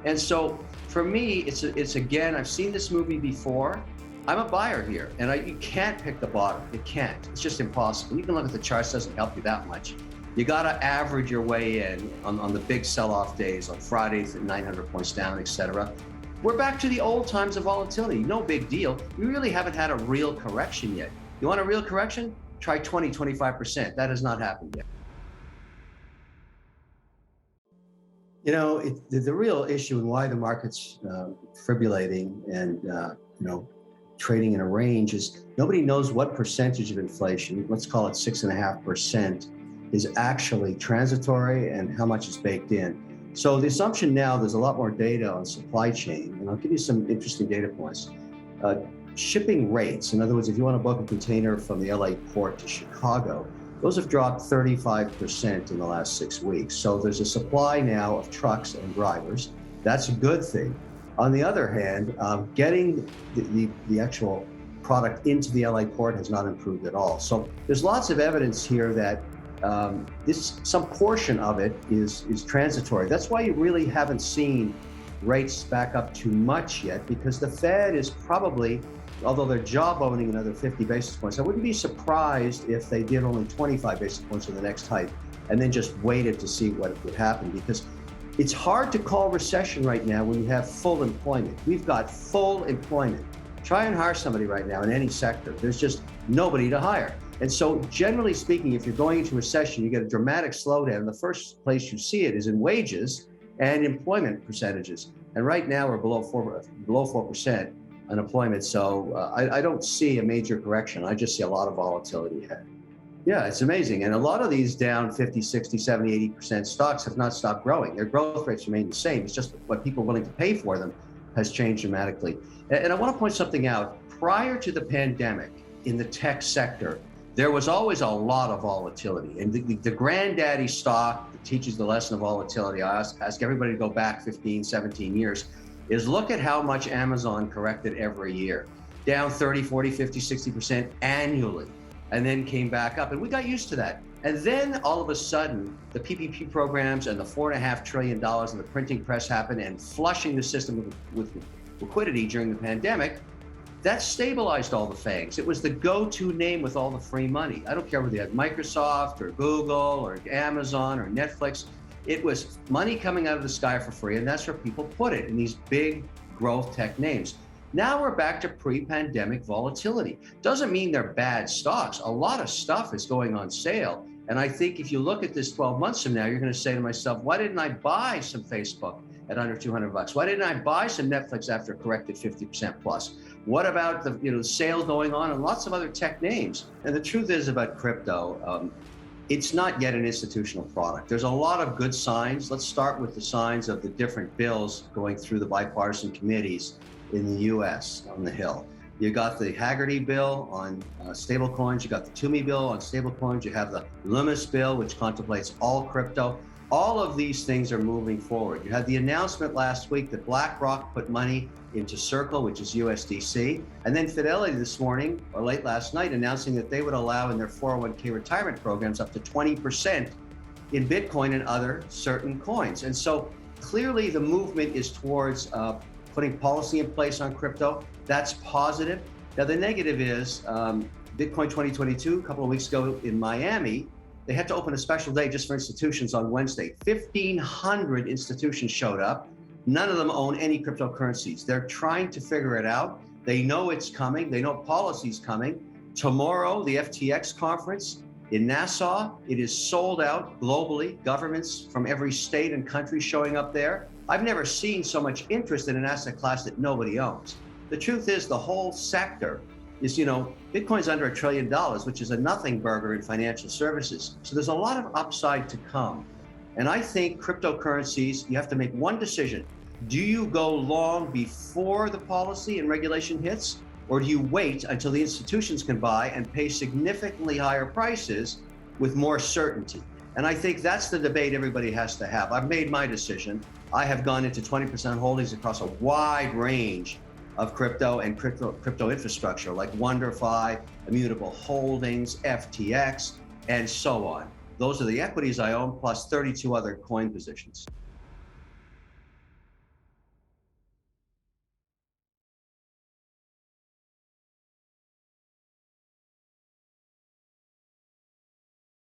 And so for me, it's again, I've seen this movie before. I'm a buyer here, and you can't pick the bottom. You can't. It's just impossible. You can look at the charts, doesn't help you that much. You got to average your way in on the big sell-off days, on Fridays at 900 points down, et cetera. We're back to the old times of volatility. No big deal. We really haven't had a real correction yet. You want a real correction? Try 20, 25%. That has not happened yet. You know, the real issue and why the market's fibrillating and trading in a range is nobody knows what percentage of inflation, let's call it 6.5%, is actually transitory and how much is baked in. So the assumption now, there's a lot more data on supply chain, and I'll give you some interesting data points. Shipping rates, in other words, if you want to book a container from the LA port to Chicago, those have dropped 35% in the last 6 weeks. So there's a supply now of trucks and drivers. That's a good thing. On the other hand, getting the actual product into the LA port has not improved at all. So there's lots of evidence here that some portion of it is transitory. That's why you really haven't seen rates back up too much yet, because the Fed is probably, although they're jawboning another 50 basis points, I wouldn't be surprised if they did only 25 basis points in the next hike and then just waited to see what would happen, because it's hard to call recession right now when you have full employment. We've got full employment. Try and hire somebody right now in any sector. There's just nobody to hire. And so generally speaking, if you're going into recession, you get a dramatic slowdown. The first place you see it is in wages and employment percentages. And right now we're below 4% unemployment. So I don't see a major correction. I just see a lot of volatility ahead. Yeah, it's amazing. And a lot of these down 50, 60, 70, 80% stocks have not stopped growing. Their growth rates remain the same. It's just what people are willing to pay for them has changed dramatically. And I want to point something out. Prior to the pandemic, in the tech sector, there was always a lot of volatility. And the granddaddy stock that teaches the lesson of volatility, I ask everybody to go back 15, 17 years, is look at how much Amazon corrected every year. Down 30, 40, 50, 60% annually, and then came back up. And we got used to that. And then all of a sudden, the PPP programs and the $4.5 trillion in the printing press happened, and flushing the system with liquidity during the pandemic, that stabilized all the FANGs. It was the go-to name with all the free money. I don't care whether you had Microsoft or Google or Amazon or Netflix. It was money coming out of the sky for free, and that's where people put it, in these big growth tech names. Now we're back to pre-pandemic volatility. Doesn't mean they're bad stocks. A lot of stuff is going on sale. And I think if you look at this 12 months from now, you're going to say to myself, why didn't I buy some Facebook at under 200 bucks? Why didn't I buy some Netflix after it corrected 50% plus? What about the sale going on and lots of other tech names? And the truth is about crypto, it's not yet an institutional product. There's a lot of good signs. Let's start with the signs of the different bills going through the bipartisan committees in the US on the Hill. You got the Haggerty bill on stable coins. You got the Toomey bill on stable coins. You have the Loomis bill, which contemplates all crypto. All of these things are moving forward. You had the announcement last week that BlackRock put money into Circle, which is USDC. And then Fidelity this morning, or late last night, announcing that they would allow in their 401k retirement programs up to 20% in Bitcoin and other certain coins. And so clearly the movement is towards putting policy in place on crypto. That's positive. Now the negative is Bitcoin 2022, a couple of weeks ago in Miami, they had to open a special day just for institutions on Wednesday. 1,500 institutions showed up. None of them own any cryptocurrencies. They're trying to figure it out. They know it's coming. They know policy's coming. Tomorrow, the FTX conference in Nassau, it is sold out globally. Governments from every state and country showing up there. I've never seen so much interest in an asset class that nobody owns. The truth is the whole sector is, Bitcoin's under $1 trillion, which is a nothing burger in financial services. So there's a lot of upside to come. And I think cryptocurrencies, you have to make one decision. Do you go long before the policy and regulation hits, or do you wait until the institutions can buy and pay significantly higher prices with more certainty? And I think that's the debate everybody has to have. I've made my decision. I have gone into 20% holdings across a wide range of crypto and crypto infrastructure like WonderFi, Immutable Holdings, FTX, and so on. Those are the equities I own, plus 32 other coin positions.